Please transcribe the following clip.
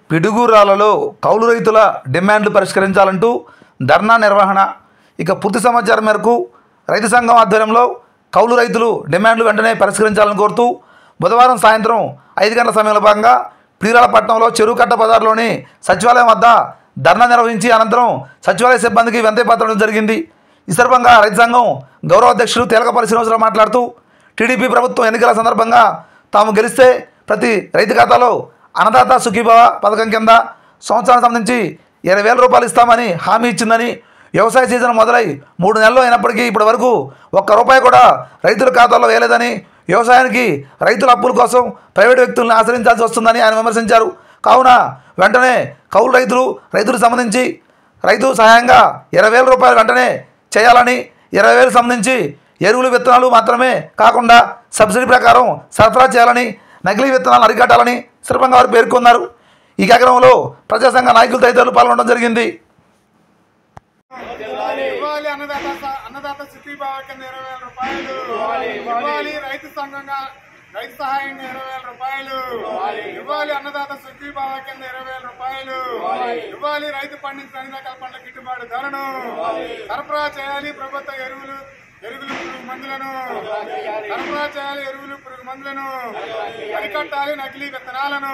పిడుగురాలలో కౌలు రైతుల డిమాండ్లు పరిష్కరించాలంటూ ధర్నా నిర్వహణ. ఇక పూర్తి సమాచారం మేరకు రైతు సంఘం ఆధ్వర్యంలో కౌలు రైతులు డిమాండ్లు వెంటనే పరిష్కరించాలని కోరుతూ బుధవారం సాయంత్రం 5 గంటల సమయంలో భాగంగా పిడుగురాల పట్టణంలో చెరువుకట్ట బజార్లోని సచివాలయం వద్ద ధర్నా నిర్వహించి అనంతరం సచివాలయ సిబ్బందికి వినతిపత్రం జరిగింది. ఈ సందర్భంగా రైతు సంఘం గౌరవ అధ్యక్షులు తేలకపల్లి శ్రీనివాసరావు మాట్లాడుతూ టీడీపీ ప్రభుత్వం ఎన్నికల సందర్భంగా తాము గెలిస్తే ప్రతి రైతు ఖాతాలో అన్నదాత సుఖీభవ పథకం కింద సంవత్సరానికి సంబంధించి 20,000 రూపాయలు ఇస్తామని హామీ ఇచ్చిందని, వ్యవసాయ సీజన్ మొదలై 3 నెలలు అయినప్పటికీ ఇప్పటి వరకు ఒక్క రూపాయి కూడా రైతుల ఖాతాలో వేయలేదని, వ్యవసాయానికి రైతుల అప్పుల కోసం ప్రైవేటు వ్యక్తులను ఆశ్రయించాల్సి వస్తుందని ఆయన విమర్శించారు. కావున వెంటనే కౌలు రైతులకు సంబంధించి రైతు సహాయంగా 20,000 రూపాయలు వెంటనే చేయాలని, 20,000 సంబంధించి ఎరువులు విత్తనాలు మాత్రమే కాకుండా సబ్సిడీ ప్రకారం సరఫరా చేయాలని, నకిలీ విత్తనాలను అరికట్టాలని సందర్భంగా వారు పేర్కొన్నారు. ఈ కార్యక్రమంలో ప్రజాసంఘ నాయకులు తదితరులు పాల్గొనడం జరిగింది. అన్నదాత సుఖీభావ కింద 20,000 రూపాయలు ఇవ్వాలి. రైతు సంఘంగా రైతు సహాయం 20,000 రూపాయలు ఇవ్వాలి. అన్నదాత సుఖీభావ కింద 20,000 రూపాయలు ఇవ్వాలి. రైతు పండించిన అన్ని రకాల పండ్ల గిట్టుబాటు ధరను సరఫరా చేయాలి. ప్రభుత్వ ఎరువులు పురుగు మందులను సరఫరా చేయాలి. ఎరువులు పురుగు మందులను అరికట్టాలి. నకిలీ విత్తనాలను